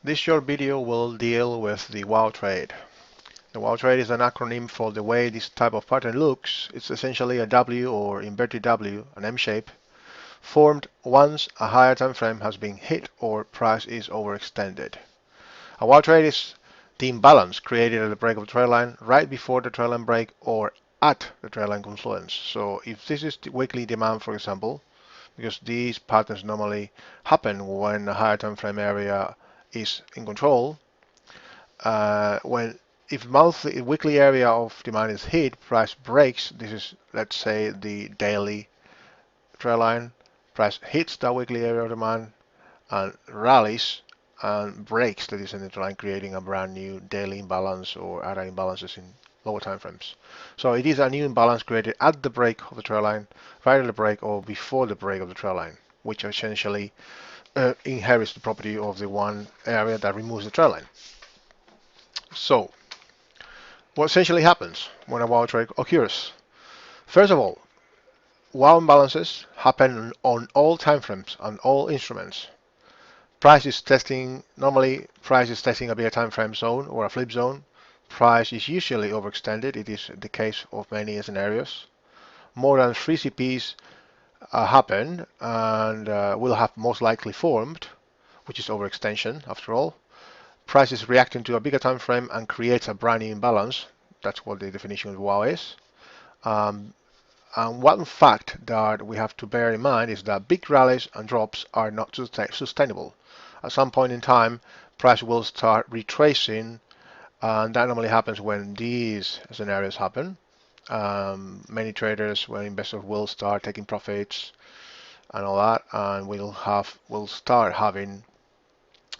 This short video will deal with the WoW trade. The WoW trade is an acronym for the way this type of pattern looks. It's essentially a W or inverted W, an M shape, formed once a higher time frame has been hit or price is overextended. A WoW trade is the imbalance created at the break of the trend line, right before the trend line break, or at the trend line confluence. So if this is the weekly demand, for example, because these patterns normally happen when a higher time frame area is in control. When if monthly weekly area of demand is hit, price breaks. This is, let's say, the daily trend line. Price hits that weekly area of demand and rallies and breaks the descending trend line, creating a brand new daily imbalance or other imbalances in lower time frames. So it is a new imbalance created at the break of the trend line, right at the break or before the break of the trend line, which essentially inherits the property of the one area that removes the trend line. So what essentially happens when a WoW trade occurs? First of all, WoW imbalances happen on all time frames and all instruments. Normally price is testing a bigger time frame zone or a flip zone. Price is usually overextended. It is the case of many scenarios. More than 3 CPs happen and will have most likely formed, which is overextension after all. Price is reacting to a bigger time frame and creates a brand new imbalance. That's what the definition of WoW is. And one fact that we have to bear in mind is that big rallies and drops are not sustainable. At some point in time, price will start retracing, and that normally happens when these scenarios happen. Many traders, when investors will start taking profits and all that, and will start having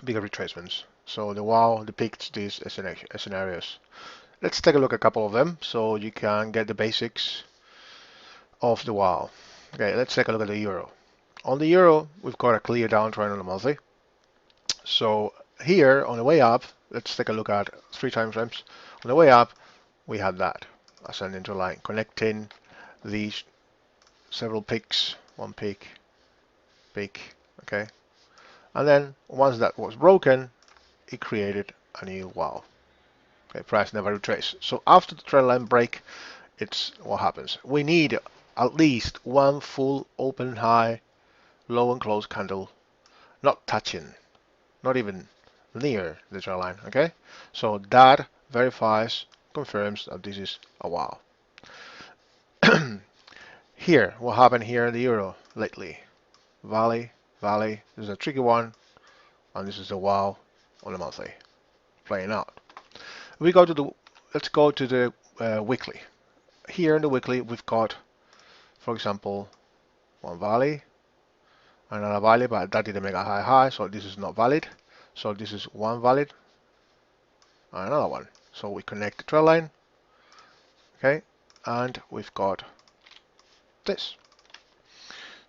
bigger retracements. So the WoW depicts these scenarios. Let's take a look at a couple of them so you can get the basics of the WoW. Okay, let's take a look at the euro. On the euro, we've got a clear downtrend on the monthly. So here on the way up, let's take a look at 3 time frames. On the way up, we had that ascending to line connecting these several peaks, one peak, okay. And then once that was broken, it created a new WoW. Okay, price never retraced. So after the trend line break, it's what happens. We need at least one full open high, low and close candle, not touching, not even near the trend line. Okay, so that verifies, confirms that this is a WoW. Here, what happened here in the euro lately? Valley, valley. This is a tricky one, and this is a WoW on the monthly playing out. We go to the let's go to the weekly. Here in the weekly, we've got, for example, one valley, another valley, but that didn't make a high, so this is not valid. So this is one valid, and another one. So we connect the trend line, okay, and we've got this.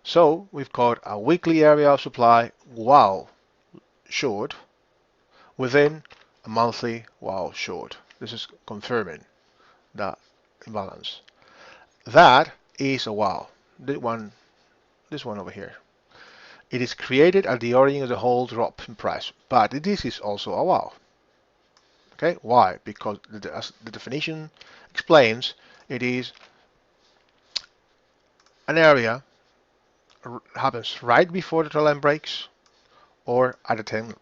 So we've got a weekly area of supply WoW short within a monthly WoW short. This is confirming that imbalance. That is a WoW. This one over here. It is created at the origin of the whole drop in price, but this is also a WoW. Okay, why? Because as the definition explains, it is an area happens right before the trend line breaks or at the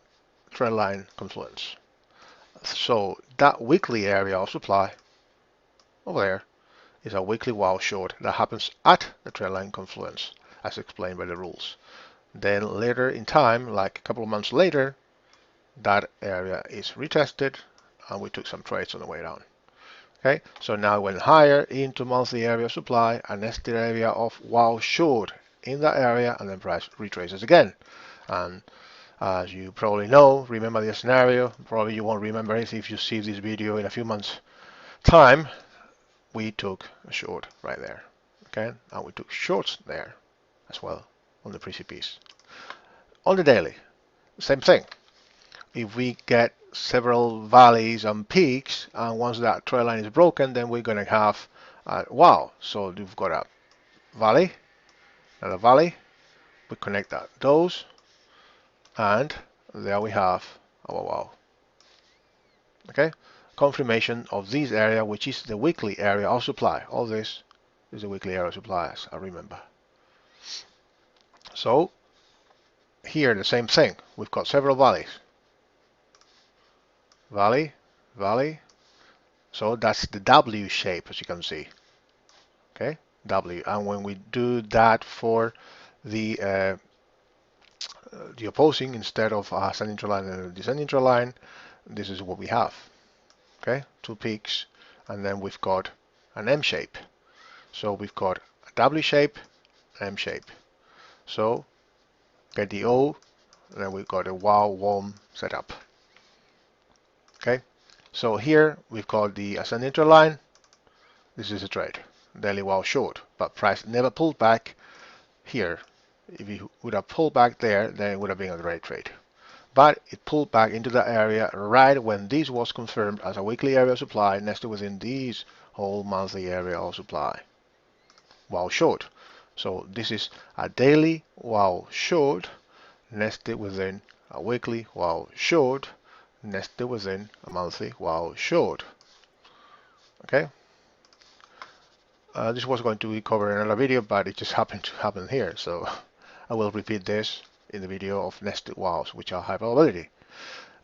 trend line confluence. So that weekly area of supply over there is a weekly WoW short that happens at the trend line confluence, as explained by the rules. Then later in time, like a couple of months later, that area is retested and we took some trades on the way down. Okay, so now we went higher into monthly area of supply, a nested area of WoW short in that area, and then price retraces again. And as you probably know, remember the scenario, probably you won't remember it if you see this video in a few months time, we took a short right there. Okay, and we took shorts there as well on the pre-CPs. On the daily, same thing. If we get several valleys and peaks, and once that trend line is broken, then we're going to have WoW. So we've got a valley, another valley. We connect those, and there we have our WoW. Okay, confirmation of this area, which is the weekly area of supply. All this is the weekly area of supply, as I remember. So here the same thing. We've got several valleys. Valley, valley. So that's the W shape, as you can see. Okay, W. And when we do that for the opposing, instead of a ascending trend line and a descending trend line, this is what we have. Okay, two peaks, and then we've got an M shape. So we've got a W shape, M shape. So get the O, and then we've got a WoW WOM setup. Okay, so here we've got the ascending trend line. This is a trade, daily WoW short, but price never pulled back here. If you would have pulled back there, then it would have been a great trade. But it pulled back into the area right when this was confirmed as a weekly area of supply nested within this whole monthly area of supply. WoW short. So this is a daily WoW short nested within a weekly WoW short nested within a monthly WoW short. Okay. This was going to be covered in another video, but it just happened to happen here. So I will repeat this in the video of nested WoWs, which are high probability.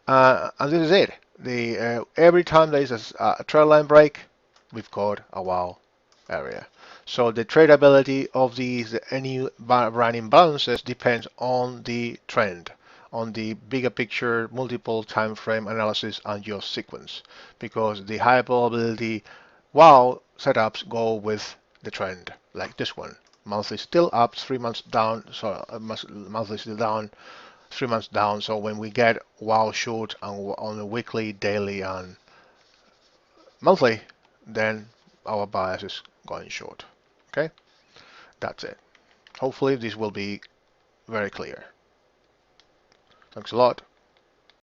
And this is it. Every time there is a trend line break, we've got a WoW area. So the tradability of these any running balances depends on the trend, on the bigger picture, multiple time frame analysis, and your sequence, because the high probability WoW setups go with the trend, like this one. Monthly still up, 3 months down, so monthly still down, 3 months down. So when we get WoW short on a weekly, daily, and monthly, then our bias is going short. Okay, that's it. Hopefully this will be very clear. Thanks a lot.